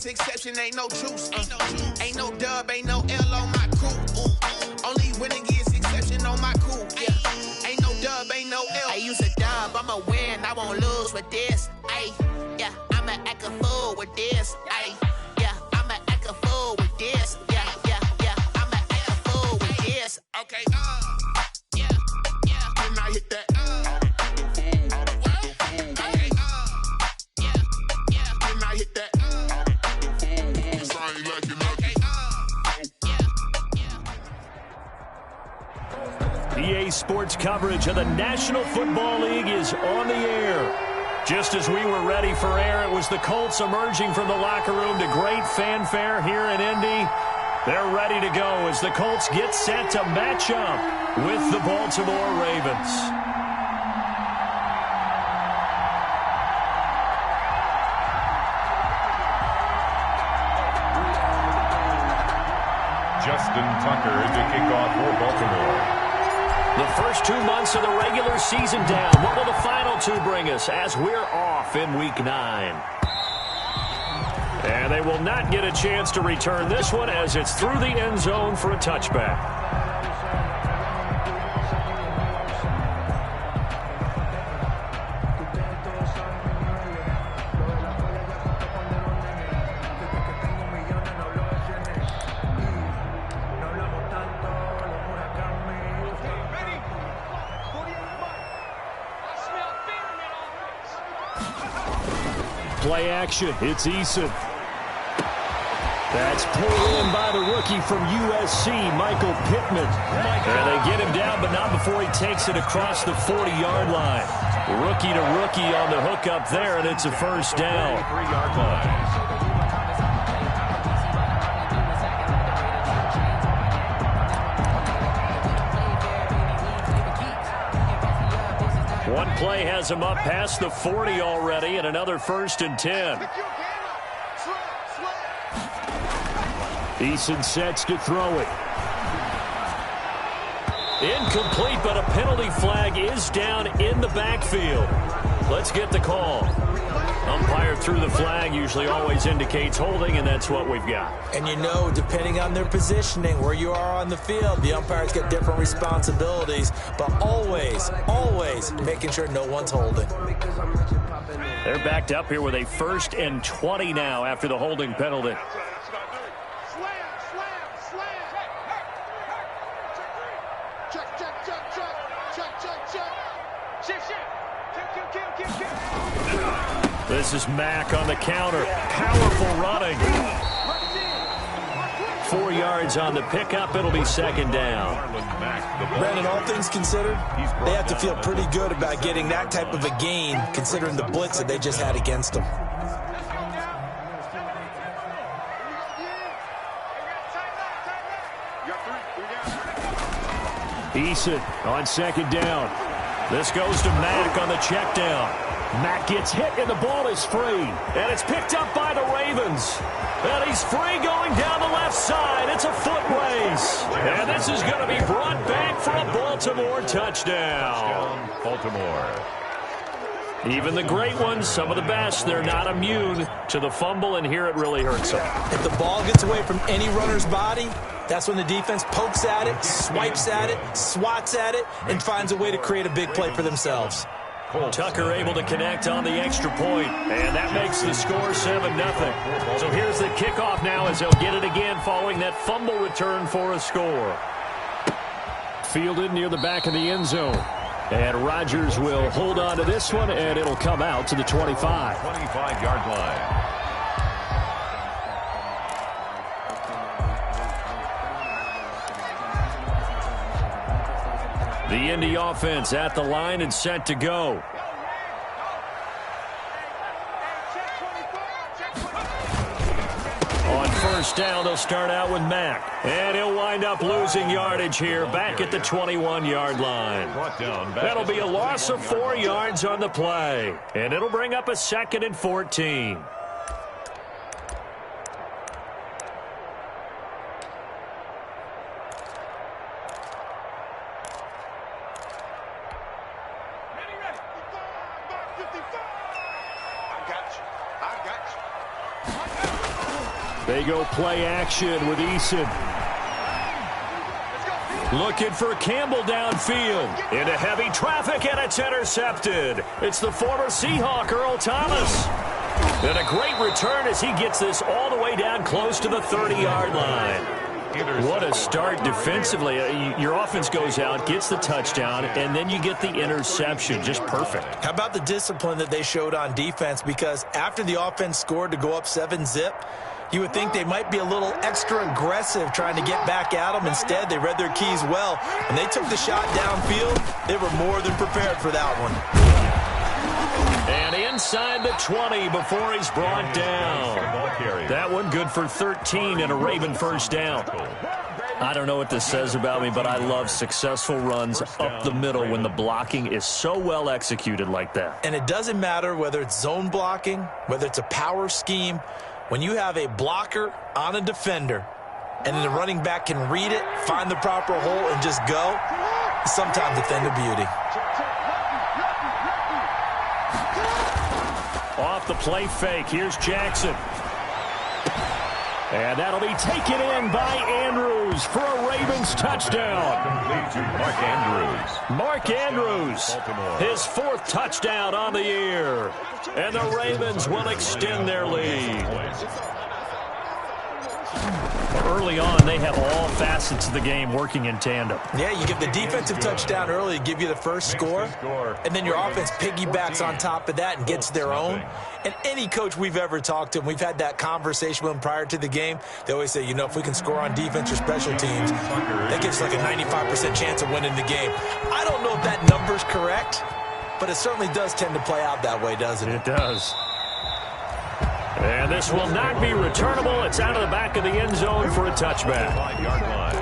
Exception, ain't no truce. Ain't no dub, ain't no L on my crew. Only winning is exception on my crew. Yeah. Ain't no dub, ain't no L. I use a dub, I'ma win, I won't lose with this. Ay, yeah, I'ma act a fool with this. Ay, yeah, I'ma act a fool with this. Yeah, I'ma act a fool with this. Okay, yeah, when I hit that, okay, when I hit that. EA Sports coverage of the National Football League is on the air. Just as we were ready for air, it was the Colts emerging from the locker room to great fanfare here in Indy. They're ready to go as the Colts get set to match up with the Baltimore Ravens. Justin Tucker to kick off for Baltimore. The first 2 months of the regular season down. What will the final two bring us as we're off in Week 9? And they will not get a chance to return this one as it's through the end zone for a touchback. Play action. It's Eason. That's pulled in by the rookie from USC, Michael Pittman. And they get him down, but not before he takes it across the 40-yard line. Rookie to rookie on the hook up there, and it's a first down. 3-yard line. One play has him up past the 40 already, and another 1st and 10. Eason sets to throw it. Incomplete, but a penalty flag is down in the backfield. Let's get the call. Umpire threw the flag, usually always indicates holding, and that's what we've got. And you know, depending on their positioning, where you are on the field, the umpires get different responsibilities, but always making sure no one's holding. They're backed up here with a 1st and 20 now after the holding penalty. This is Mack on the counter. Powerful running. 4 yards on the pickup. It'll be 2nd down. Brandon, all things considered, they have to feel pretty good about getting that type of a gain, considering the blitz that they just had against them. Eason on 2nd down. This goes to Mack on the check down. Mack gets hit, and the ball is free. And it's picked up by the Ravens. And he's free going down the left side. It's a foot race. And this is going to be brought back for a Baltimore touchdown. Baltimore. Even the great ones, some of the best, they're not immune to the fumble, and here it really hurts them. If the ball gets away from any runner's body, that's when the defense pokes at it, swipes at it, swats at it, and finds a way to create a big play for themselves. Tucker able to connect on the extra point, and that makes the score 7-0. So here's the kickoff now as they'll get it again following that fumble return for a score. Fielded near the back of the end zone. And Rodgers will hold on to this one, and it'll come out to the 25. 25-yard line. The Indy offense at the line and set to go. On 1st down, they'll start out with Mack. And he'll wind up losing yardage here back at the 21-yard line. That'll be a loss of 4 yards on the play. And it'll bring up a 2nd and 14. They go play action with Eason. Looking for Campbell downfield. Into heavy traffic, and it's intercepted. It's the former Seahawk, Earl Thomas. And a great return as he gets this all the way down close to the 30-yard line. What a start defensively. Your offense goes out, gets the touchdown, and then you get the interception. Just perfect. How about the discipline that they showed on defense? Because after the offense scored to go up 7-zip, you would think they might be a little extra aggressive trying to get back at them. Instead, they read their keys well. When they took the shot downfield, they were more than prepared for that one. And inside the 20 before he's brought down. That one good for 13 and a Raven first down. I don't know what this says about me, but I love successful runs up the middle when the blocking is so well executed like that. And it doesn't matter whether it's zone blocking, whether it's a power scheme. When you have a blocker on a defender and then the running back can read it, find the proper hole, and just go, it's sometimes a thing of beauty. Off the play fake, here's Jackson. And that'll be taken in by Andrews for a Ravens touchdown. Complete to Mark Andrews. Mark Andrews, his fourth touchdown on the year. And the Ravens will extend their lead. Early on, they have all facets of the game working in tandem. Yeah, you get the defensive touchdown early to give you the first score, and then your offense piggybacks on top of that and gets their own. And any coach we've ever talked to, and we've had that conversation with them prior to the game, they always say, you know, if we can score on defense or special teams, that gives like a 95% chance of winning the game. I don't know if that number's correct, but it certainly does tend to play out that way, doesn't it? It does. And this will not be returnable. It's out of the back of the end zone for a touchback. 5-yard line.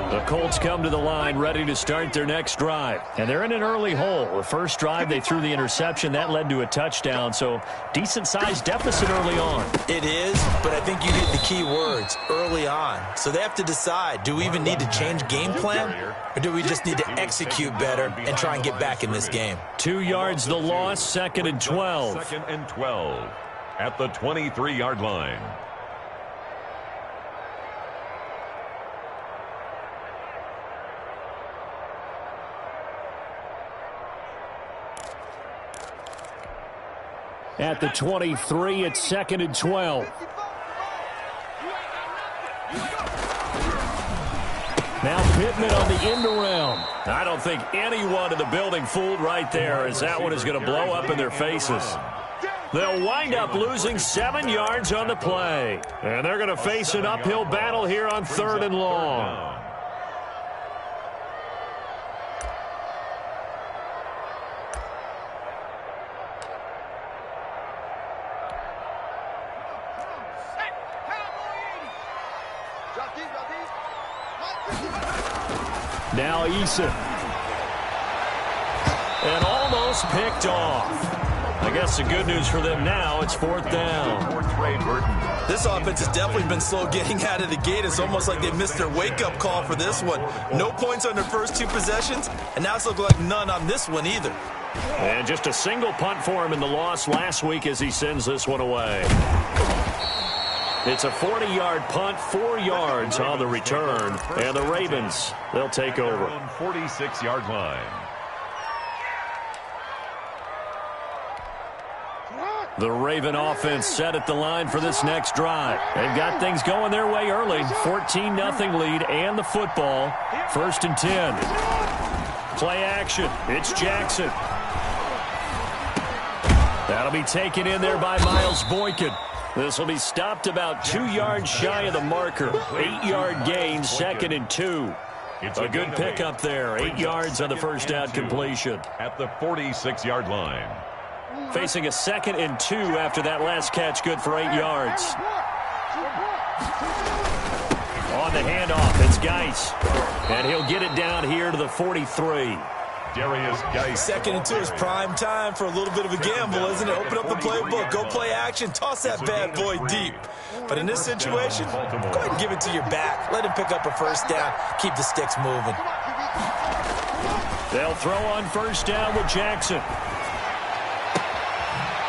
The Colts come to the line ready to start their next drive. And they're in an early hole. The first drive, they threw the interception. That led to a touchdown. So decent-sized deficit early on. It is, but I think you hit the key words, early on. So they have to decide, do we even need to change game plan? Or do we just need to execute better and try and get back in this game? 2 yards the loss, 2nd and 12. 2nd and 12 at the 23-yard line. At the 23, it's 2nd and 12. Now Pittman on the end around. I don't think anyone in the building fooled right there, as that one is going to blow up in their faces. They'll wind up losing 7 yards on the play. And they're going to face an uphill battle here on 3rd and long. Now Eason. And almost picked off. I guess the good news for them now, it's 4th down. This offense has definitely been slow getting out of the gate. It's almost like they missed their wake-up call for this one. No points on their first 2 possessions, and now it's looking like none on this one either. And just a single punt for him in the loss last week as he sends this one away. It's a 40-yard punt, 4 yards on the return. And the Ravens, they'll take over. 46-yard line. The Raven offense set at the line for this next drive. They've got things going their way early. 14-0 lead and the football. 1st and 10. Play action. It's Jackson. That'll be taken in there by Miles Boykin. This will be stopped about 2 yards shy of the marker. 8-yard gain, 2nd and 2. A good pickup there. 8 yards on the first down completion. At the 46-yard line. Facing a 2nd and 2 after that last catch, good for 8 yards. On the handoff, it's Geis. And he'll get it down here to the 43. Darius Geis. 2nd and 2 is prime time for a little bit of a gamble, isn't it? Open up the playbook, go play action, toss that bad boy deep. But in this situation, go ahead and give it to your back. Let him pick up a first down. Keep the sticks moving. They'll throw on first down with Jackson.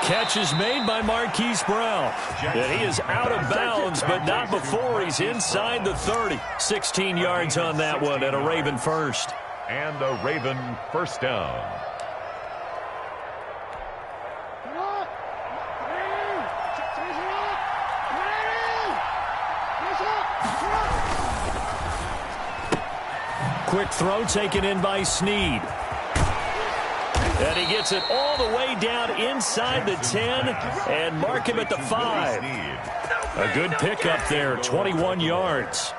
catch is made by Marquise Brown. And he is out of bounds, but not before he's inside the 30. 16 yards on that one and a Raven first. And a Raven first down. Quick throw taken in by Snead. And he gets it all the way down inside the 10 and mark him at the 5. A good pickup there, 21 yards.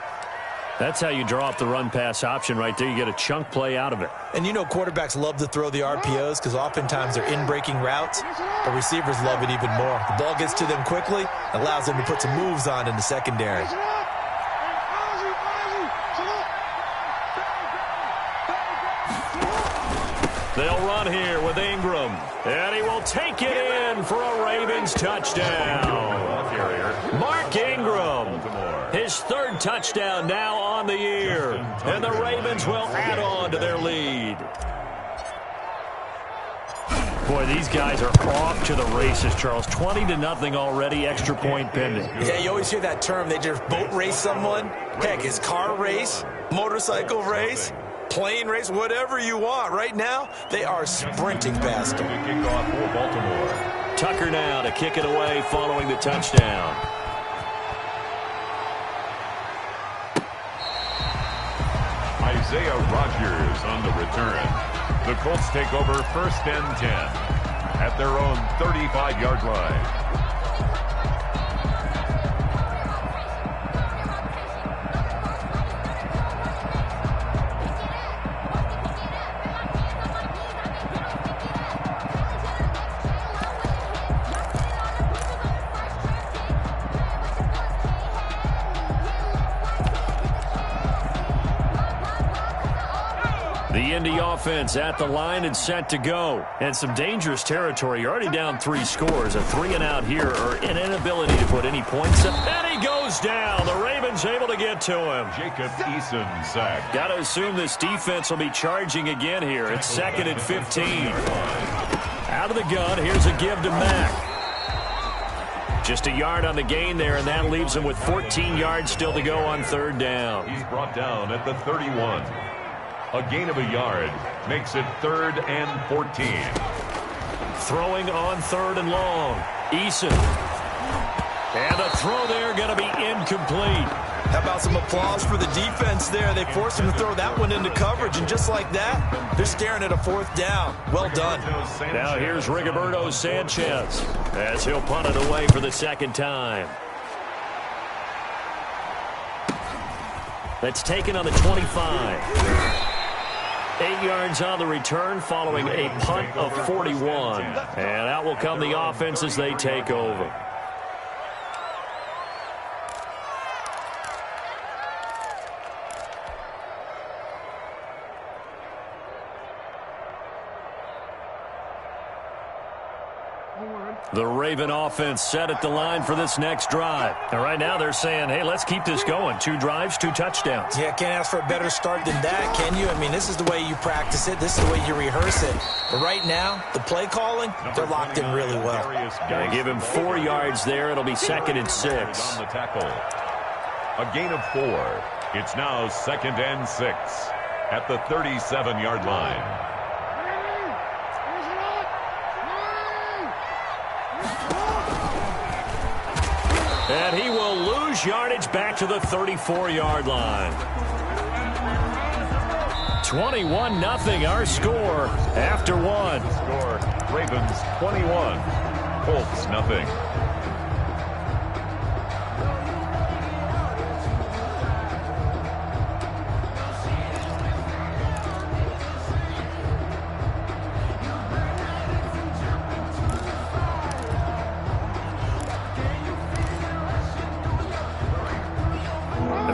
That's how you draw up the run-pass option right there. You get a chunk play out of it. And you know quarterbacks love to throw the RPOs because oftentimes they're in-breaking routes. But receivers love it even more. The ball gets to them quickly, allows them to put some moves on in the secondary. They'll run here with Ingram. And he will take it in for a Ravens touchdown. Mark Ingram, his third touchdown now on the year. And the Ravens will add on to their lead. Boy, these guys are off to the races, Charles. 20-0 already, extra point pending. Yeah, you always hear that term. They just boat race someone. Heck, it's car race, motorcycle race, plane race, whatever you want. Right now, they are sprinting past them. Kickoff for Baltimore. Tucker now to kick it away following the touchdown. Isaiah Rodgers on the return. The Colts take over 1st and 10 at their own 35-yard line. The Indy offense at the line and set to go. And some dangerous territory. You're already down 3 scores. A 3-and-out here or an inability to put any points up. And he goes down. The Ravens able to get to him. Jacob Eason sacked. Got to assume this defense will be charging again here. It's 2nd and 15. Out of the gun. Here's a give to Mack. Just a yard on the gain there, and that leaves him with 14 yards still to go on 3rd down. He's brought down at the 31. A gain of a yard makes it 3rd and 14. Throwing on 3rd and long. Eason. And the throw there going to be incomplete. How about some applause for the defense there? They forced him to throw that one into coverage, and just like that, they're staring at a 4th down. Well done. Now here's Rigoberto Sanchez as he'll punt it away for the 2nd time. That's taken on the 25. 8 yards on the return following a punt of 41. And out will come the offense as they take over. The Raven offense set at the line for this next drive. And right now they're saying, hey, let's keep this going. 2 drives, 2 touchdowns. Yeah, can't ask for a better start than that, can you? I mean, this is the way you practice it. This is the way you rehearse it. But right now, the play calling, they're locked in really well. Going to give him 4 yards there. It'll be 2nd and 6. On the tackle. A gain of 4. It's now 2nd and 6 at the 37-yard line. And he will lose yardage back to the 34-yard line. 21-0 our score after 1. Score, Ravens 21, Colts nothing.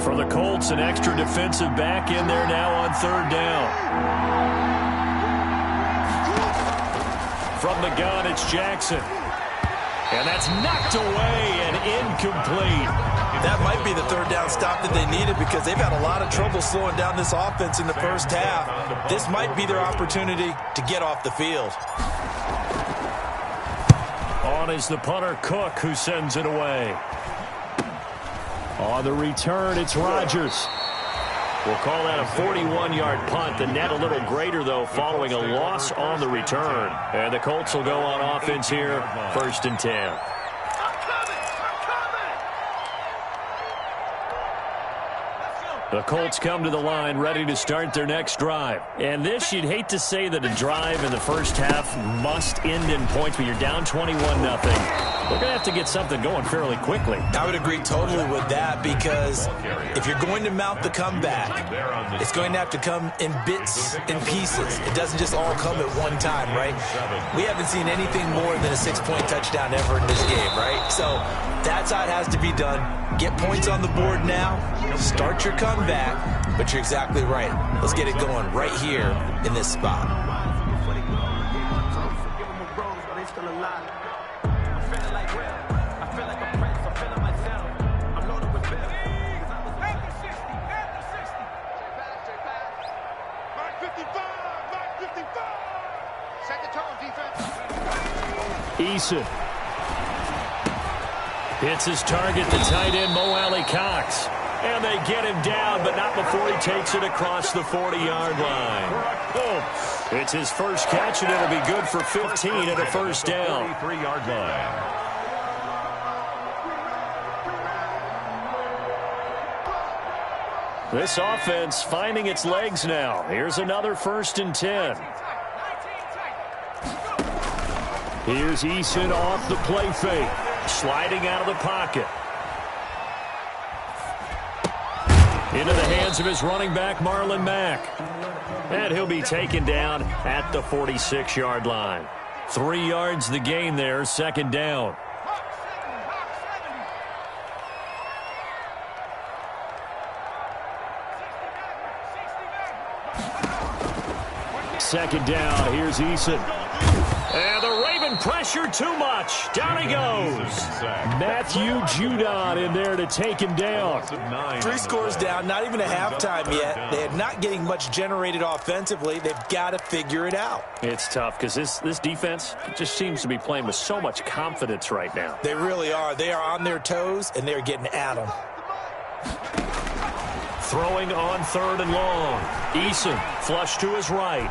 For the Colts, an extra defensive back in there now on 3rd down. From the gun, it's Jackson. And that's knocked away and incomplete. That might be the 3rd down stop that they needed because they've had a lot of trouble slowing down this offense in the first half. This might be their opportunity to get off the field. down is the punter, Cook, who sends it away. On the return, it's Rodgers. We'll call that a 41-yard punt. The net a little greater, though, following a loss on the return. And the Colts will go on offense here, 1st and 10. The Colts come to the line ready to start their next drive. And this, you'd hate to say that a drive in the first half must end in points, but you're down 21-0. They're going to have to get something going fairly quickly. I would agree totally with that, because if you're going to mount the comeback, it's going to have to come in bits and pieces. It doesn't just all come at one time, right? We haven't seen anything more than a 6-point touchdown ever in this game, right? So that's how it has to be done. Get points on the board now, start your comeback, but you're exactly right. Let's get it going right here in this spot. Eason hits his target, the tight end, Mo Alley-Cox. And they get him down, but not before he takes it across the 40-yard line. Oh, it's his first catch, and it'll be good for 15 and a first down. 43-yard line. This offense finding its legs now. Here's another 1st and 10. Here's Eason off the play fake, sliding out of the pocket. Into the hands of his running back, Marlon Mack. And he'll be taken down at the 46-yard line. 3 yards the gain there, 2nd down. Second down, here's Eason. And the Raven pressure too much. Down he goes. Matthew Judon in there to take him down. 3 scores down, not even a halftime yet. They are not getting much generated offensively. They've got to figure it out. It's tough because this defense just seems to be playing with so much confidence right now. They really are. They are on their toes, and they're getting at them. Throwing on 3rd and long. Eason flush to his right.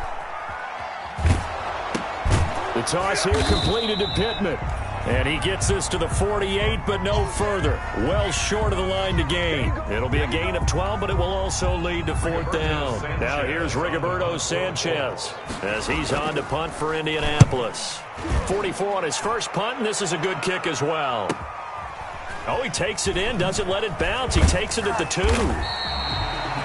The toss here completed to Pittman. And he gets this to the 48, but no further. Well short of the line to gain. It'll be a gain of 12, but it will also lead to 4th down. Now here's Rigoberto Sanchez as he's on to punt for Indianapolis. 44 on his first punt, and this is a good kick as well. Oh, he takes it in, doesn't let it bounce. He takes it at the 2.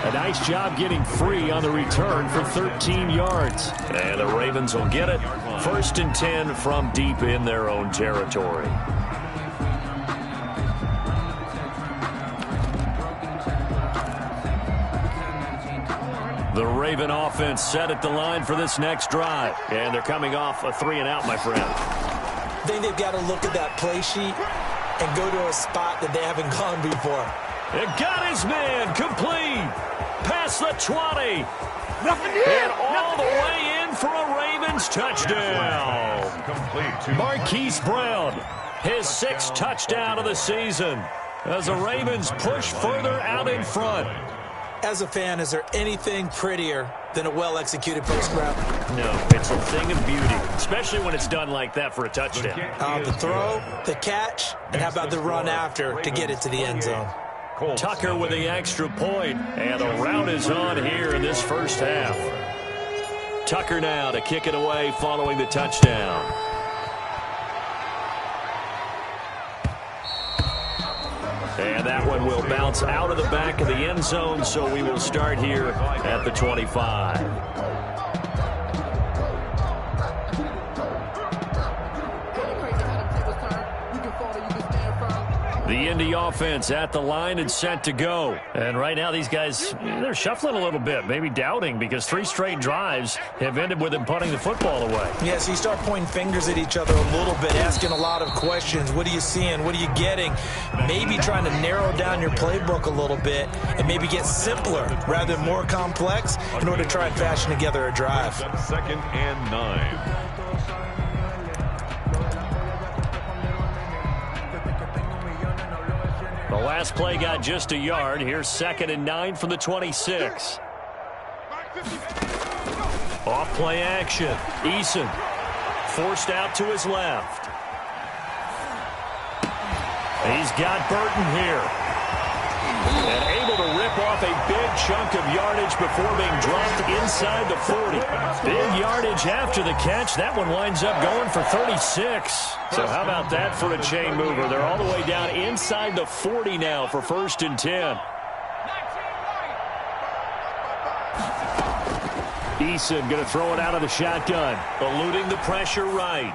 A nice job getting free on the return for 13 yards. And the Ravens will get it. 1st and 10 from deep in their own territory. The Raven offense set at the line for this next drive. And they're coming off a 3-and-out, my friend. I think they've got to look at that play sheet and go to a spot that they haven't gone before. It got his man complete. Past the 20. And all the way in for a Ravens touchdown. Marquise Brown, his 6th touchdown of the season as the Ravens push further out in front. As a fan, is there anything prettier than a well-executed post route? No, it's a thing of beauty, especially when it's done like that for a touchdown. The throw, the catch, and how about the run after to get it to the end zone? Tucker with the extra point, and the route is on here in this first half. Tucker now to kick it away following the touchdown. And that one will bounce out of the back of the end zone, so we will start here at the 25. The Indy offense at the line and set to go. And right now these guys, they're shuffling a little bit, maybe doubting, because 3 straight drives have ended with them punting the football away. Yeah, so you start pointing fingers at each other a little bit, asking a lot of questions. What are you seeing? What are you getting? Maybe trying to narrow down your playbook a little bit and maybe get simpler rather than more complex in order to try and fashion together a drive. 2nd and 9. last play got just a yard. Here's 2nd and 9 from the 26. Off play action. Eason forced out to his left. He's got Burton here. And able to rip off a big chunk of yardage before being dropped inside the 40. Big yardage after the catch. That one winds up going for 36. So how about that for a chain mover? They're all the way down inside the 40 now for 1st and 10. Eason going to throw it out of the shotgun. Eluding the pressure right.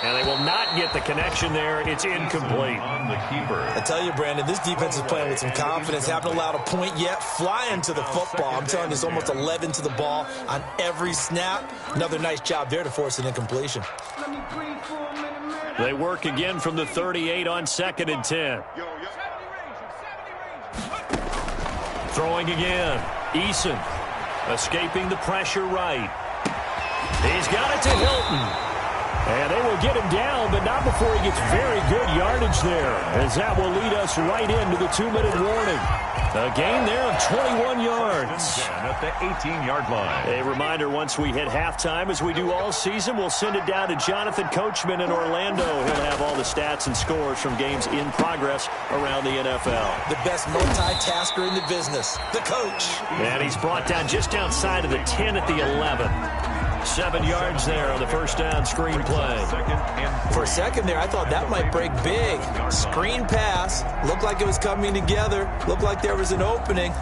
And they will not get the connection there. It's incomplete. On the keeper. I tell you, Brandon, this defense is playing with some confidence. Haven't allowed a point yet. Flying to the football. I'm telling you, it's almost 11 to the ball on every snap. Another nice job there to force an incompletion. They work again from the 38 on 2nd and 10. Throwing again. Eason escaping the pressure right. He's got it to Hilton. And they will get him down, but not before he gets very good yardage there, as that will lead us right into the 2-minute warning. A gain there of 21 yards. At the 18-yard line. A reminder, once we hit halftime, as we do all season, we'll send it down to Jonathan Coachman in Orlando. He'll have all the stats and scores from games in progress around the NFL. The best multitasker in the business, the coach. And he's brought down just outside of the 10 at the 11. 7 yards there on the first down screen play. For a second there, I thought that might break big. Screen pass. Looked like it was coming together. Looked like there was an opening.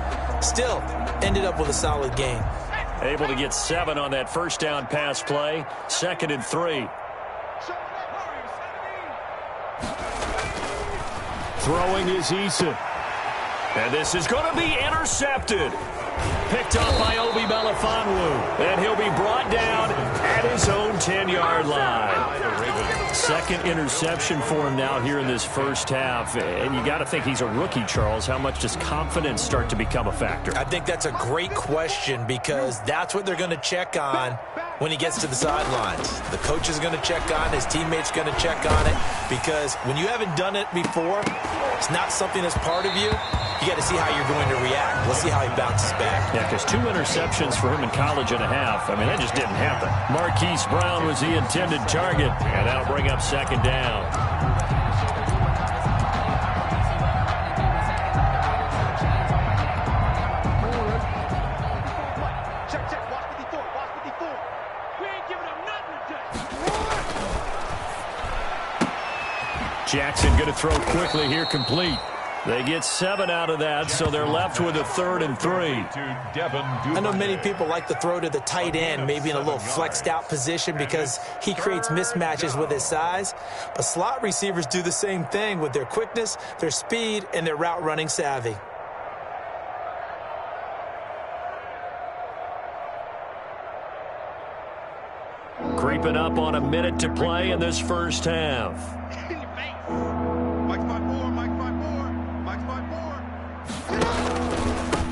Still, ended up with a solid gain. Able to get 7 on that first down pass play. 2nd and 3. Throwing is Eason. And this is going to be intercepted. Picked up by Obi Melifonwu. And he'll be brought down at his own 10-yard line. Second interception for him now here in this first half. And you got to think he's a rookie, Charles. How much does confidence start to become a factor? I think that's a great question, because that's what they're going to check on when he gets to the sidelines. The coach is going to check on it. His teammates going to check on it, because when you haven't done it before, it's not something that's part of you. You got to see how you're going to react. Let's see how he bounces back. Yeah, because 2 interceptions for him in college and a half. I mean, that just didn't happen. Marquise Brown was the intended target, and that'll bring up 2nd down. Jackson going to throw quickly here, complete. They get 7 out of that, so they're left with a 3rd and 3. I know many people like to throw to the tight end, maybe in a little flexed out position, because he creates mismatches with his size. But slot receivers do the same thing with their quickness, their speed, and their route running savvy. Creeping up on a minute to play in this first half.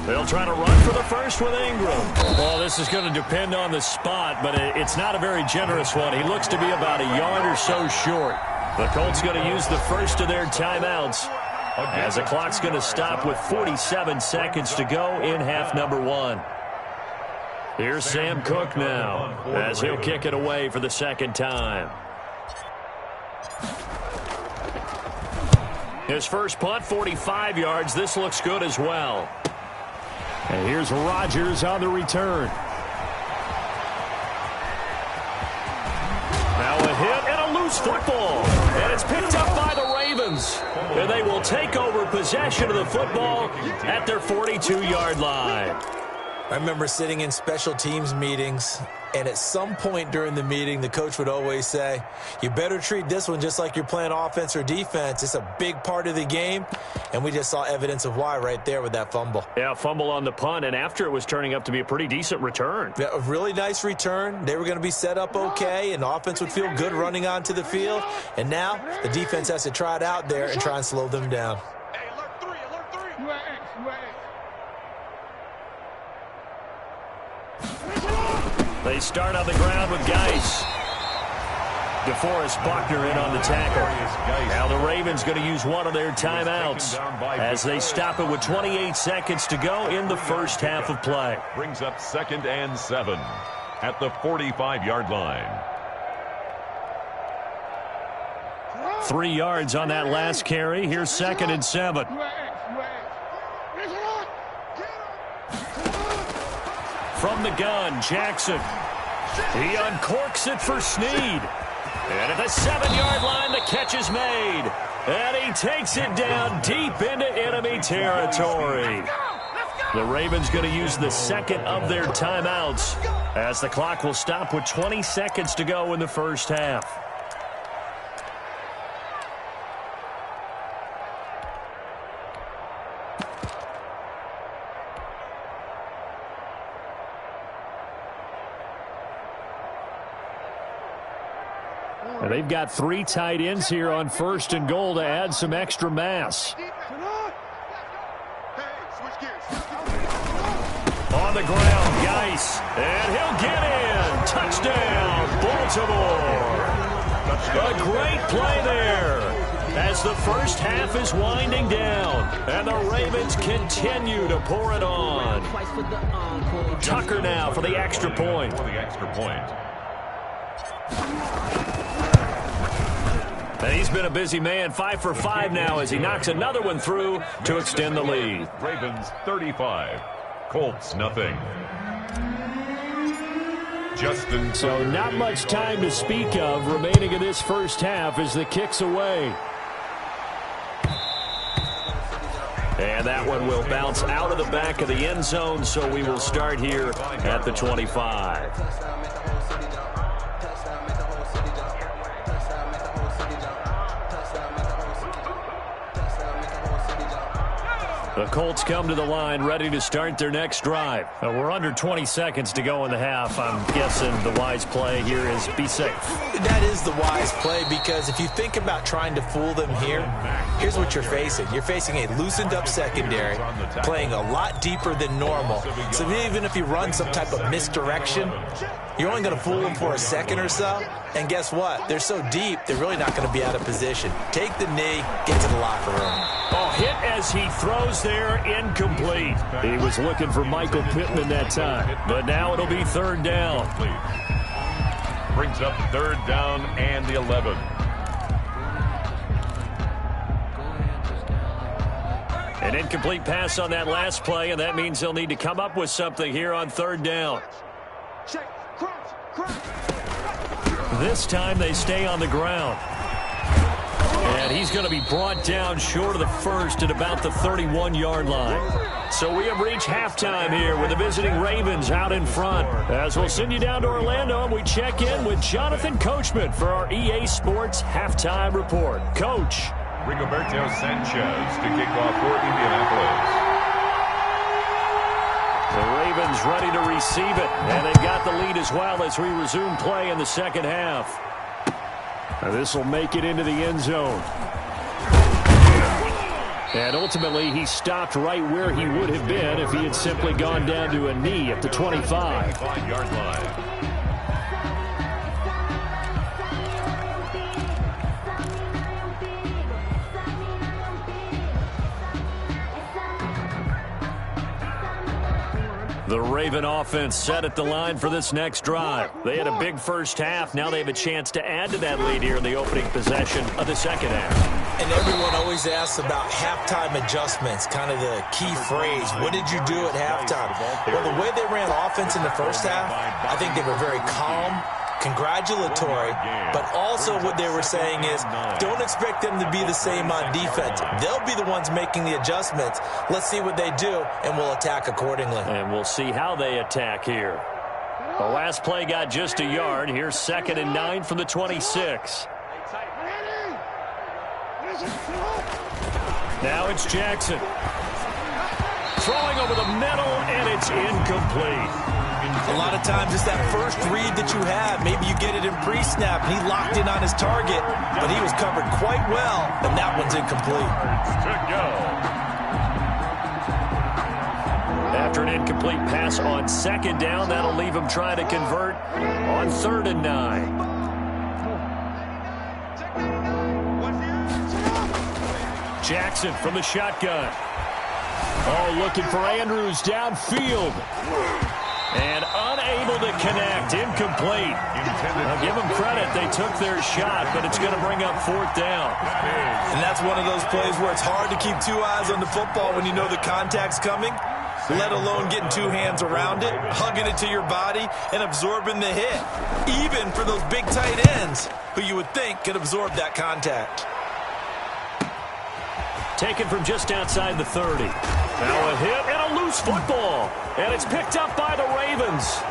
They'll try to run for the first with Ingram. Well, this is going to depend on the spot, but it's not a very generous one. He looks to be about a yard or so short. The Colts going to use the first of their timeouts, as the clock's going to stop with 47 seconds to go in half number 1. Here's Sam Cook now, as he'll kick it away for the second time. His first punt, 45 yards. This looks good as well. And here's Rodgers on the return. Now a hit and a loose football. And it's picked up by the Ravens. And they will take over possession of the football at their 42-yard line. I remember sitting in special teams meetings, and at some point during the meeting, the coach would always say, you better treat this one just like you're playing offense or defense. It's a big part of the game, and we just saw evidence of why right there with that fumble. Yeah, fumble on the punt, and after it was turning up to be a pretty decent return. Yeah, a really nice return. They were going to be set up okay, and the offense would feel good running onto the field. And now the defense has to try it out there and try and slow them down. They start on the ground with Geis. DeForest Buckner in on the tackle. Now the Ravens going to use one of their timeouts as they stop it with 28 seconds to go in the first half of play. Brings up 2nd and 7 at the 45-yard line. 3 yards on that last carry. Here's 2nd and 7. From the gun, Jackson. He uncorks it for Snead. And at the 7-yard line, the catch is made. And he takes it down deep into enemy territory. The Ravens going to use the second of their timeouts as the clock will stop with 20 seconds to go in the first half. And they've got 3 tight ends here on 1st and goal to add some extra mass. On the ground, Geis, and he'll get in. Touchdown, Baltimore. A great play there as the first half is winding down, and the Ravens continue to pour it on. Tucker now for the extra point. And he's been a busy man, 5 for 5 now as he knocks another one through to extend the lead. Ravens 35, Colts nothing. Justin. So not much time to speak of remaining in this first half as the kick's away. And that one will bounce out of the back of the end zone, so we will start here at the 25. The Colts come to the line ready to start their next drive. We're under 20 seconds to go in the half. I'm guessing the wise play here is be safe. That is the wise play because if you think about trying to fool them here, here's what you're facing. You're facing a loosened up secondary, playing a lot deeper than normal. So even if you run some type of misdirection, you're only going to fool them for a second or so. And guess what? They're so deep, they're really not going to be out of position. Take the knee, get to the locker room. Oh, hit as he throws there, incomplete. He was looking for Michael Pittman that time. But now it'll be 3rd down. Brings up 3rd down and the 11. An incomplete pass on that last play, and that means they'll need to come up with something here on 3rd down. This time they stay on the ground. And he's going to be brought down short of the first at about the 31-yard line. So we have reached halftime here with the visiting Ravens out in front. As we'll send you down to Orlando, and we check in with Jonathan Coachman for our EA Sports Halftime Report. Coach. Rigoberto Sanchez to kick off for Indianapolis. The Ravens ready to receive it, and they've got the lead as well as we resume play in the second half. And this will make it into the end zone. And ultimately, he stopped right where he would have been if he had simply gone down to a knee at the 25. 25-yard line. The Raven offense set at the line for this next drive. They had a big first half. Now they have a chance to add to that lead here in the opening possession of the second half. And everyone always asks about halftime adjustments, kind of the key phrase. What did you do at halftime? Well, the way they ran offense in the first half, I think they were very calm, congratulatory, but also what they were saying is don't expect them to be the same on defense. They'll be the ones making the adjustments. Let's see what they do, and we'll attack accordingly. And we'll see how they attack here. The last play got just a yard. Here's 2nd and 9 from the 26. Now it's Jackson. Throwing over the middle, and it's incomplete. A lot of times it's that first read that you have. Maybe you get it in pre-snap, and he locked in on his target, but he was covered quite well, and that one's incomplete. After an incomplete pass on 2nd down, that'll leave him trying to convert on 3rd and 9. Jackson from the shotgun. Oh, looking for Andrews downfield. And unable to connect. Incomplete. I'll give them credit. They took their shot, but it's going to bring up 4th down. And that's one of those plays where it's hard to keep 2 eyes on the football when you know the contact's coming, let alone getting 2 hands around it, hugging it to your body, and absorbing the hit. Even for those big tight ends who you would think could absorb that contact. Taken from just outside the 30. Now a hit and a loose football. And it's picked up by the Ravens.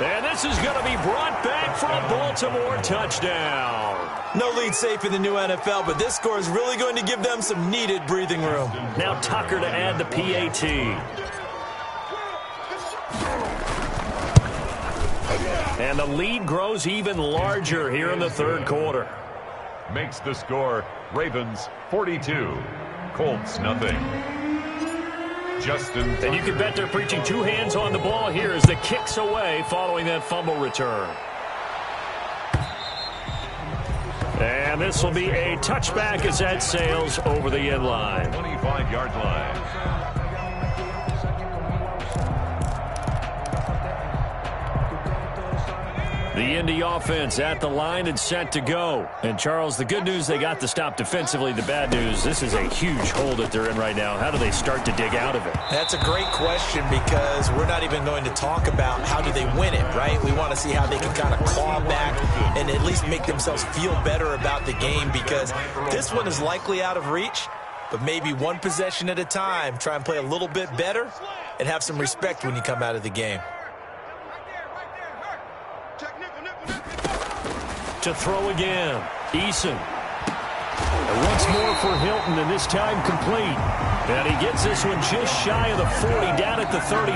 And this is going to be brought back for a Baltimore touchdown. No lead safe in the new NFL, but this score is really going to give them some needed breathing room. Now Tucker to add the PAT. And the lead grows even larger here in the 3rd quarter. Makes the score Ravens 42, Colts nothing. Justin. And you can bet they're preaching 2 hands on the ball here as the kick's away following that fumble return. And this will be a touchback as that sails over the end line. 25-yard line. The Indy offense at the line and set to go. And, Charles, the good news, they got the stop defensively. The bad news, this is a huge hole that they're in right now. How do they start to dig out of it? That's a great question because we're not even going to talk about how do they win it, right? We want to see how they can kind of claw back and at least make themselves feel better about the game because this one is likely out of reach, but maybe one possession at a time. Try and play a little bit better and have some respect when you come out of the game. To throw again, Eason. And once more for Hilton, and this time complete. And he gets this one just shy of the 40, down at the 39.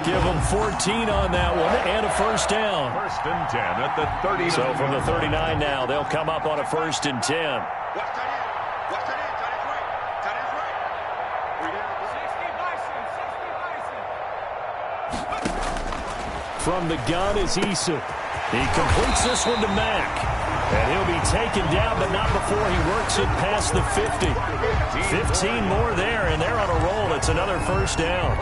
Give him 14 on that one, and a 1st down. 1st and 10 at the 39. So from the 39 now, they'll come up on a 1st and 10. From the gun is Eason. He completes this one to Mack. And he'll be taken down, but not before he works it past the 50. 15 more there, and they're on a roll. It's another 1st down.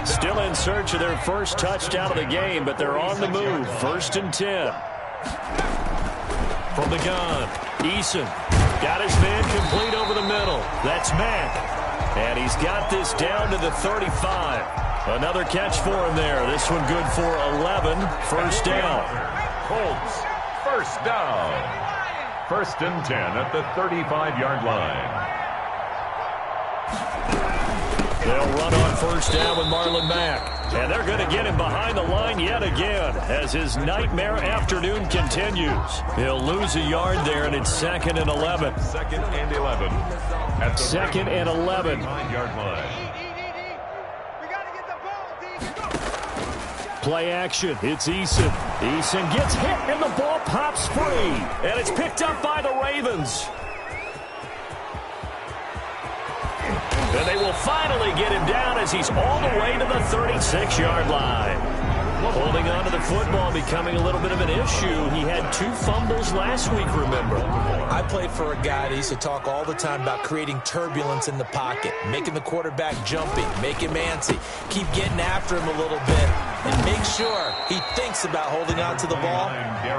Still in search of their 1st touchdown of the game, but they're on the move. 1st and 10. From the gun, Eason. Got his man complete over the middle. That's Mack. And he's got this down to the 35. Another catch for him there. This one good for 11. 1st down. Colts, 1st down. 1st and 10 at the 35-yard line. They'll run on 1st down with Marlon Mack. And they're going to get him behind the line yet again as his nightmare afternoon continues. He'll lose a yard there, and it's 2nd and 11. 2nd and 11. At the 2nd and 11. 9-yard line. Play action. It's Eason. Eason gets hit, and the ball pops free. And it's picked up by the Ravens. And they will finally get him down as he's all the way to the 36-yard line. Holding on to the football becoming a little bit of an issue. He had 2 fumbles last week, remember. I played for a guy that used to talk all the time about creating turbulence in the pocket, making the quarterback jumpy, make him antsy, keep getting after him a little bit, and make sure he thinks about holding on to the ball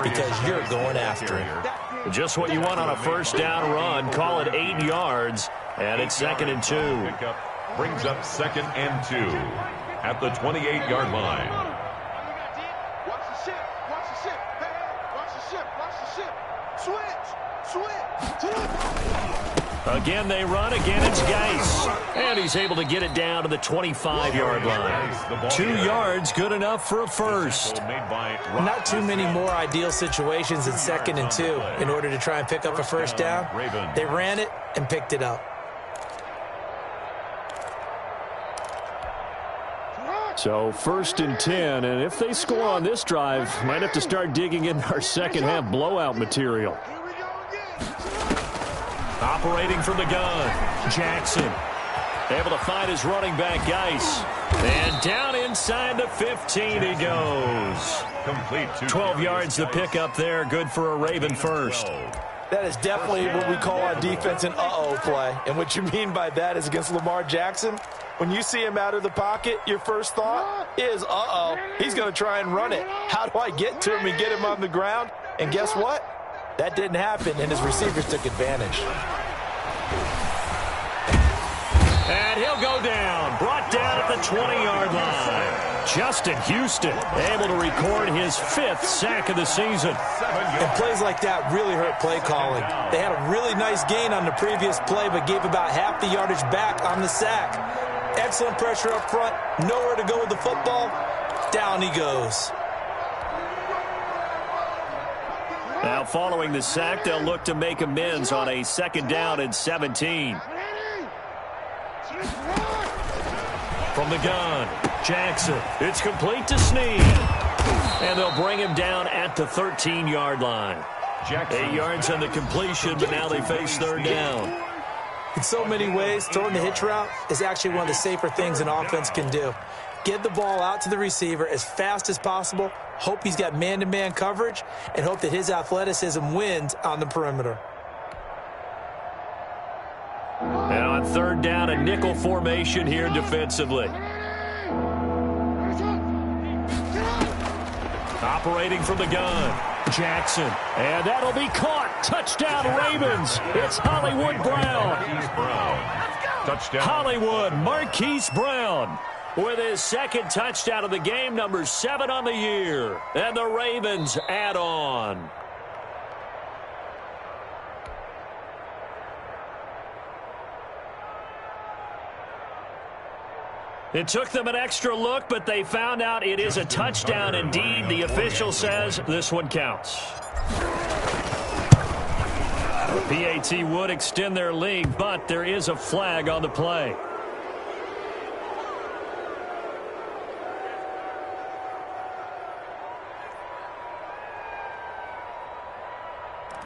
because you're going after him. Just what you want on a 1st down run. Call it 8 yards, and it's 2nd and 2. Pickup brings up 2nd and 2 at the 28-yard line. Again, they run. Again, it's Geis. And he's able to get it down to the 25-yard line. 2 yards, good enough for a 1st. Not too many more ideal situations in 2nd and 2 in order to try and pick up a 1st down. They ran it and picked it up. So 1st and 10, and if they score on this drive, might have to start digging in our second-half blowout material. Operating from the gun, Jackson. Able to find his running back, Geis. And down inside the 15 he goes. Complete 12 yards to pick up there, good for a Raven 1st. That is definitely what we call on defense an uh-oh play. And what you mean by that is against Lamar Jackson, when you see him out of the pocket, your first thought is, uh-oh, he's going to try and run it. How do I get to him and get him on the ground? And guess what? That didn't happen, and his receivers took advantage. And he'll go down, brought down at the 20-yard line. Justin Houston able to record his 5th sack of the season. And plays like that really hurt play calling. They had a really nice gain on the previous play, but gave about half the yardage back on the sack. Excellent pressure up front, nowhere to go with the football. Down he goes. Now following the sack, they'll look to make amends on a 2nd down and 17. From the gun, Jackson. It's complete to Snead. And they'll bring him down at the 13-yard line. 8 yards on the completion, but now they face 3rd down. In so many ways, throwing the hitch route is actually one of the safer things an offense can do. Get the ball out to the receiver as fast as possible, hope he's got man-to-man coverage, and hope that his athleticism wins on the perimeter. And on 3rd down, a nickel formation here defensively. Operating from the gun, Jackson. And that'll be caught. Touchdown, Ravens. It's Hollywood Brown. Touchdown. Hollywood, Marquise Brown, with his 2nd touchdown of the game, number 7 on the year. And the Ravens add on. It took them an extra look, but they found out it is a touchdown indeed. The official says this one counts. The PAT would extend their lead, but there is a flag on the play.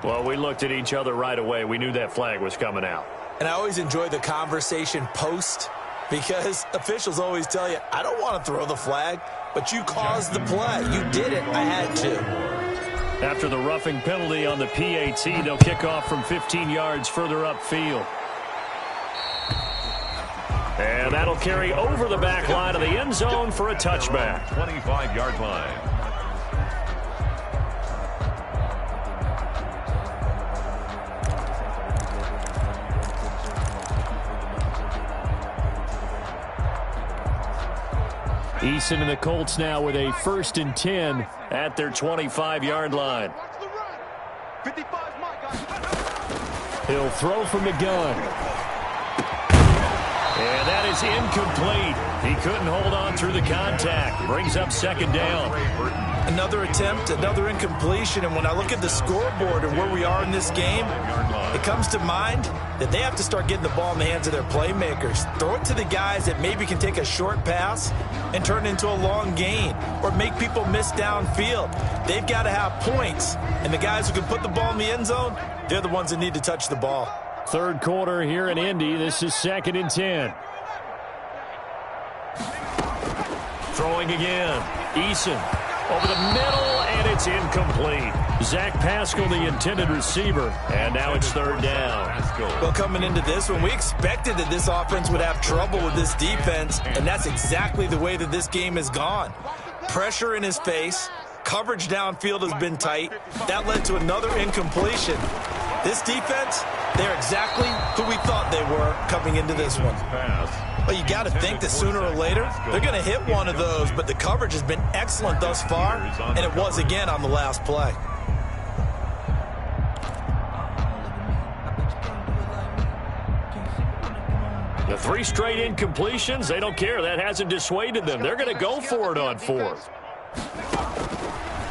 Well, we looked at each other right away. We knew that flag was coming out. And I always enjoy the conversation post, because officials always tell you, I don't want to throw the flag, but you caused the play. You did it. I had to. After the roughing penalty on the PAT, they'll kick off from 15 yards further upfield. And that'll carry over the back line of the end zone for a touchback. 25-yard line. Eason and the Colts now with a 1st and 10 at their 25-yard line. He'll throw from the gun. And that is incomplete. He couldn't hold on through the contact. Brings up 2nd down. Another attempt, another incompletion, and when I look at the scoreboard and where we are in this game, it comes to mind that they have to start getting the ball in the hands of their playmakers. Throw it to the guys that maybe can take a short pass and turn it into a long gain or make people miss downfield. They've got to have points, and the guys who can put the ball in the end zone, they're the ones that need to touch the ball. 3rd quarter here in Indy. This is 2nd and 10. Throwing again. Eason over the middle, and it's incomplete. Zach Pascal, the intended receiver, and now it's 3rd down. Well, coming into this one, we expected that this offense would have trouble with this defense, and that's exactly the way that this game has gone. Pressure in his face, coverage downfield has been tight. That led to another incompletion. This defense, they're exactly who we thought they were coming into this one. Well, you got to think that sooner or later, they're going to hit one of those, but the coverage has been excellent thus far, and it was again on the last play. The 3 straight incompletions, they don't care. That hasn't dissuaded them. They're going to go for it on 4th.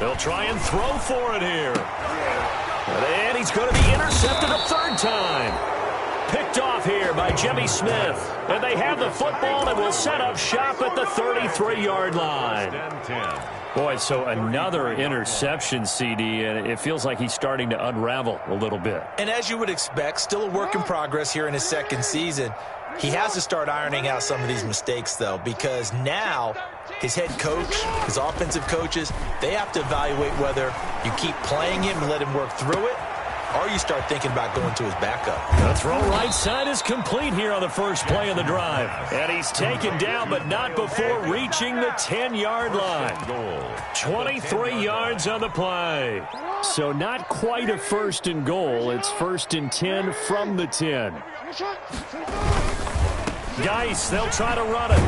They'll try and throw for it here. And he's going to be intercepted a 3rd time. Picked off here by Jimmy Smith. And they have the football and will set up shop at the 33-yard line. Boy, so another interception, CD, and it feels like he's starting to unravel a little bit. And as you would expect, still a work in progress here in his 2nd season. He has to start ironing out some of these mistakes, though, because now his head coach, his offensive coaches, they have to evaluate whether you keep playing him and let him work through it, or you start thinking about going to his backup. The throw right side is complete here on the first play of the drive. And he's taken down, but not before reaching the 10-yard line. 23 yards on the play. So not quite a first and goal. It's first and 10 from the 10. Geis, they'll try to run it.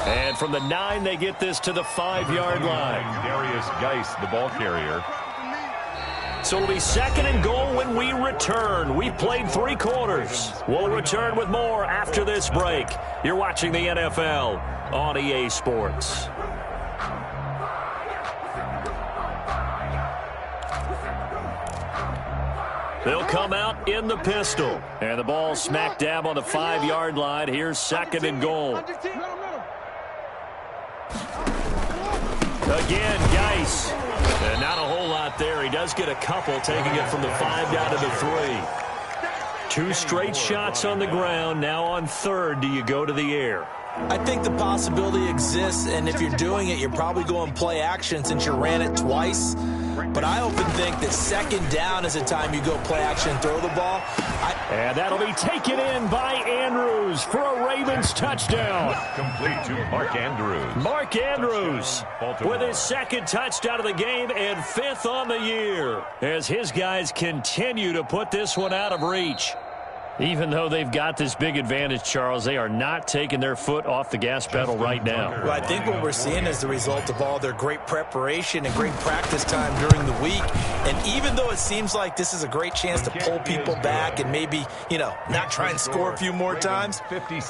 And from the 9, they get this to the 5-yard line. Darius Geis, the ball carrier. So it'll be second and goal when we return. We've played 3 quarters. We'll return with more after this break. You're watching the NFL on EA Sports. They'll come out in the pistol. And the ball smack dab on the 5-yard line. Here's second and goal. Again, Geis. And not a whole lot there. He does get a couple, taking it from the 5 down to the 3. 2 straight shots on the ground. Now on third, do you go to the air? I think the possibility exists, and if you're doing it, you're probably going play action since you ran it twice. But I often think that second down is the time you go play action and throw the ball. And that'll be taken in by Andrews for a Ravens touchdown. Complete to Mark Andrews. Mark Andrews with his second touchdown of the game and 5th on the year as his guys continue to put this one out of reach. Even though they've got this big advantage, Charles, they are not taking their foot off the gas pedal right now. Well, I think what we're seeing is the result of all their great preparation and great practice time during the week. And even though it seems like this is a great chance to pull people back and maybe, not try and score a few more times,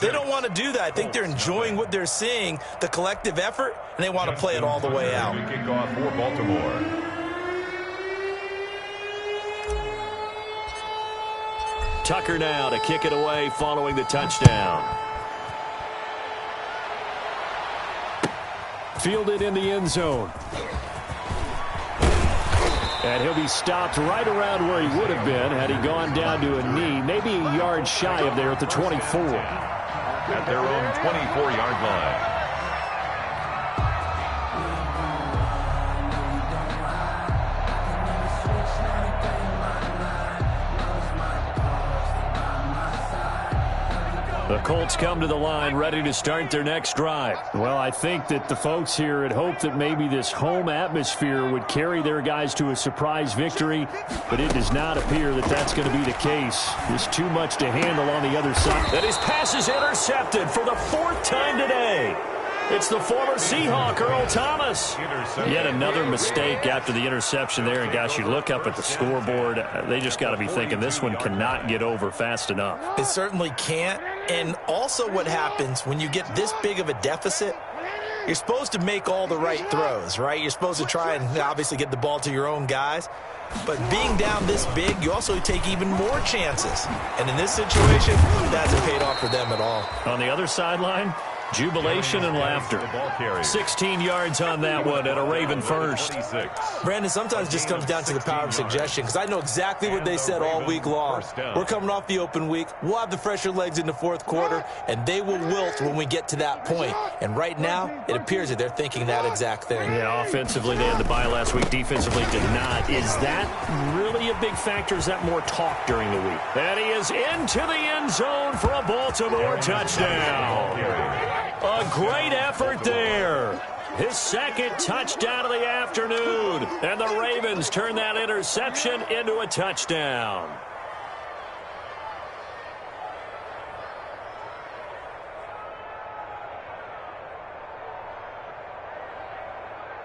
they don't want to do that. I think they're enjoying what they're seeing, the collective effort, and they want to play it all the way out. Kickoff for Baltimore. Tucker now to kick it away following the touchdown. Fielded in the end zone. And he'll be stopped right around where he would have been had he gone down to a knee, maybe a yard shy of there at the 24. At their own 24-yard line. The Colts come to the line ready to start their next drive. Well, I think that the folks here had hoped that maybe this home atmosphere would carry their guys to a surprise victory, but it does not appear that that's going to be the case. There's too much to handle on the other side. And his pass is intercepted for the 4th time today. It's the former Seahawk, Earl Thomas. Yet another mistake after the interception there. And, gosh, you look up at the scoreboard, they just got to be thinking this one cannot get over fast enough. It certainly can't. And also what happens when you get this big of a deficit, you're supposed to make all the right throws, right? You're supposed to try and obviously get the ball to your own guys. But being down this big, you also take even more chances. And in this situation, that hasn't paid off for them at all. On the other sideline, jubilation and laughter. 16 yards on that one and a Raven first. Brandon, sometimes it just comes down to the power of suggestion because I know exactly what they said all week long. We're coming off the open week. We'll have the fresher legs in the 4th quarter, and they will wilt when we get to that point. And right now, it appears that they're thinking that exact thing. Yeah, offensively, they had the bye last week. Defensively, did not. Is that really a big factor? Is that more talk during the week? And he is into the end zone for a Baltimore touchdown. A great effort there. His second touchdown of the afternoon. And the Ravens turn that interception into a touchdown.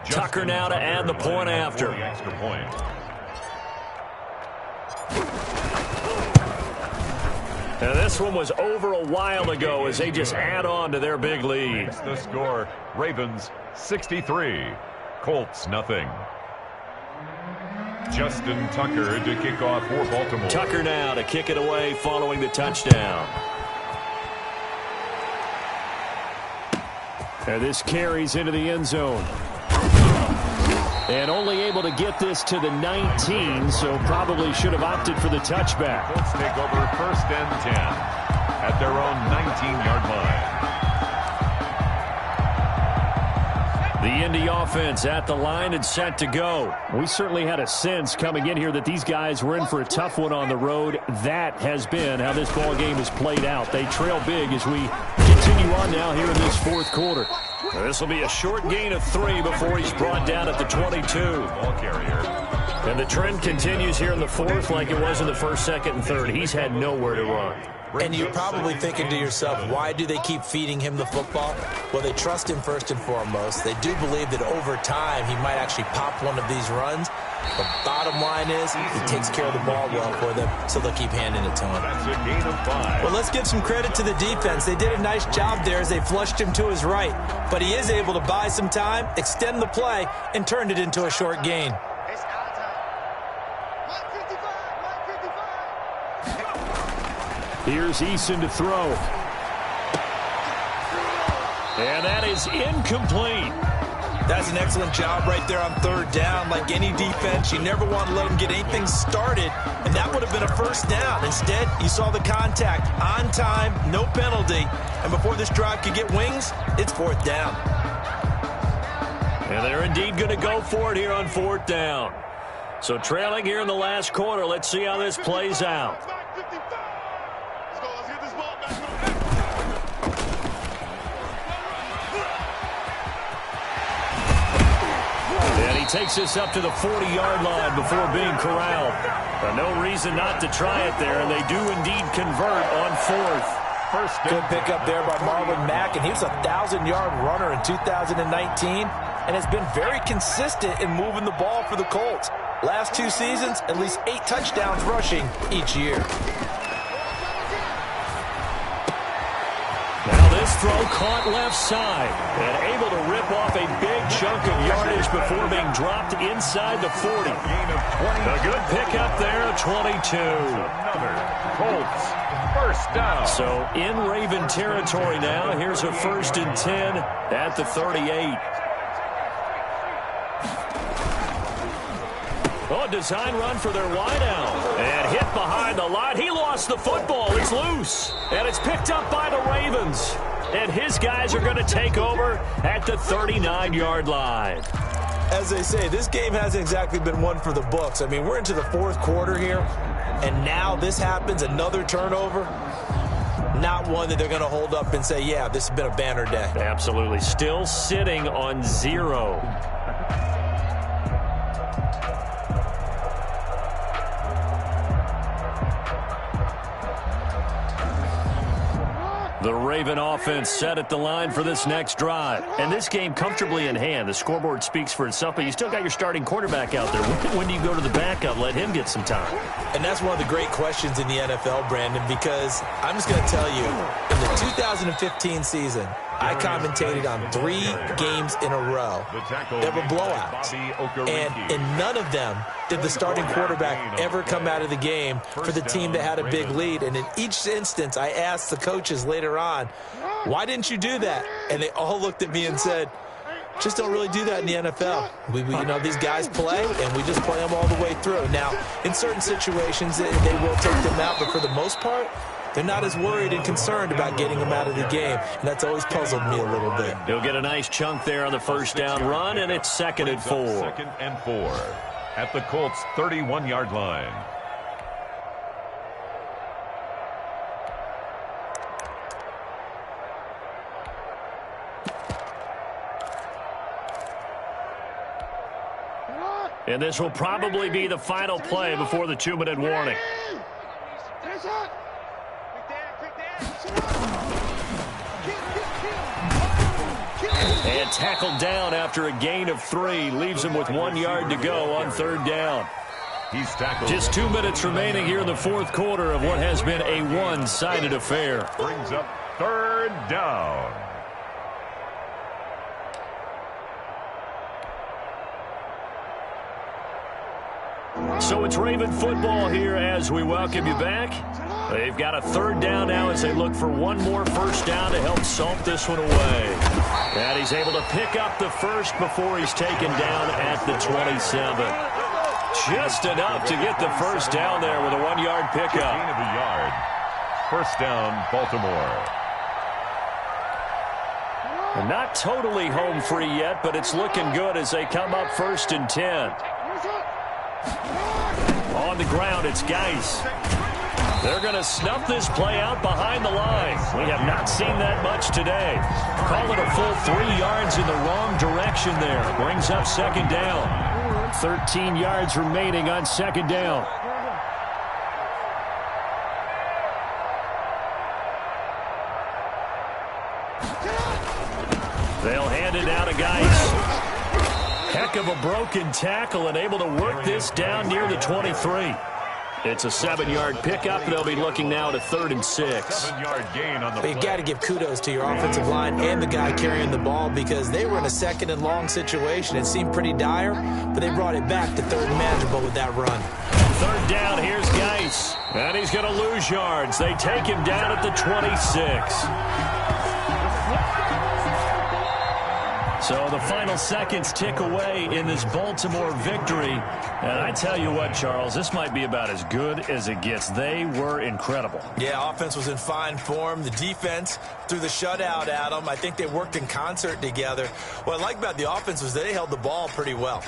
Tucker now to add the point after. Extra point. Now this one was over a while ago as they just add on to their big lead. The score, Ravens 63, Colts nothing. Justin Tucker to kick off for Baltimore. Tucker now to kick it away following the touchdown. And this carries into the end zone. And only able to get this to the 19, so probably should have opted for the touchback. Colts take over first and 10 at their own 19-yard line. The Indy offense at the line and set to go. We certainly had a sense coming in here that these guys were in for a tough one on the road. That has been how this ball game has played out. They trail big as we continue on now here in this fourth quarter. This will be a short gain of 3 before he's brought down at the 22. Ball carrier. And the trend continues here in the fourth like it was in the first, second, and third. He's had nowhere to run. And you're probably thinking to yourself, why do they keep feeding him the football? Well, they trust him first and foremost. They do believe that over time he might actually pop one of these runs. The bottom line is he takes care of the ball well for them, so they'll keep handing it to him. That's a gain of 5. Well, let's give some credit to the defense. They did a nice job there as they flushed him to his right. But he is able to buy some time, extend the play, and turned it into a short gain. Here's Eason to throw. And that is incomplete. That's an excellent job right there on third down. Like any defense, you never want to let them get anything started, and that would have been a first down. Instead, you saw the contact on time, no penalty, and before this drive could get wings, it's fourth down. And they're indeed going to go for it here on fourth down. So trailing here in the last quarter, let's see how this plays out. He takes this up to the 40-yard line before being corralled. No reason not to try it there, and they do indeed convert on fourth. Good pickup there by Marlon Mack, and he was a 1,000-yard runner in 2019 and has been very consistent in moving the ball for the Colts. Last 2 seasons, at least 8 touchdowns rushing each year. Now this throw caught left side and able to rip off a big chunk of yardage before being dropped inside the 40. A good pickup there, 22. Another Colts first down. So in Raven territory now, here's a 1st and 10 at the 38. Oh, a design run for their wideout. And hit behind the line. He lost the football. It's loose. And it's picked up by the Ravens. And his guys are going to take over at the 39-yard line. As they say, this game hasn't exactly been one for the books. I mean, we're into the fourth quarter here, and now this happens, another turnover. Not one that they're going to hold up and say, yeah, this has been a banner day. Absolutely. Still sitting on 0. The Raven offense set at the line for this next drive. And this game comfortably in hand. The scoreboard speaks for itself, but you still got your starting quarterback out there. When do you go to the backup? Let him get some time. And that's one of the great questions in the NFL, Brandon, because I'm just going to tell you, in the 2015 season, I commentated on 3 games in a row that were blowouts. And in none of them did the starting quarterback ever come out of the game for the team that had a big lead. And in each instance, I asked the coaches later on, why didn't you do that? And they all looked at me and said, just don't really do that in the NFL. You know, these guys play, and we just play them all the way through. Now, in certain situations, they will take them out, but for the most part, they're not as worried and concerned about getting them out of the game, and that's always puzzled me a little bit. He'll get a nice chunk there on the first down run, and it's 2nd and 4. 2nd and 4 at the Colts' 31-yard line. And this will probably be the final play before the 2-minute warning. And tackled down after a gain of 3. Leaves him with 1 yard to go on 3rd down. He's tackled. Just 2 minutes remaining here in the fourth quarter of what has been a one-sided affair. Brings up 3rd down. So it's Raven football here as we welcome you back. They've got a 3rd down now as they look for one more first down to help salt this one away. And he's able to pick up the first before he's taken down at the 27. Just enough to get the first down there with a 1-yard pickup. Gain of a yard. First down, Baltimore. And not totally home free yet, but it's looking good as they come up 1st and 10. On the ground, it's Geis. They're going to snuff this play out behind the line. We have not seen that much today. Call it a full 3 yards in the wrong direction there. Brings up 2nd down. 13 yards remaining on 2nd down. They'll hand it out to Geis. Heck of a broken tackle and able to work this down near the 23. It's a 7-yard pickup. They'll be looking now to 3rd and 6. 7-yard gain on the play. You got to give kudos to your offensive line and the guy carrying the ball because they were in a 2nd and long situation. It seemed pretty dire, but they brought it back to 3rd and manageable with that run. 3rd down, here's Geis. And he's going to lose yards. They take him down at the 26. So the final seconds tick away in this Baltimore victory. And I tell you what, Charles, this might be about as good as it gets. They were incredible. Yeah, offense was in fine form. The defense threw the shutout at them. I think they worked in concert together. What I like about the offense was they held the ball pretty well.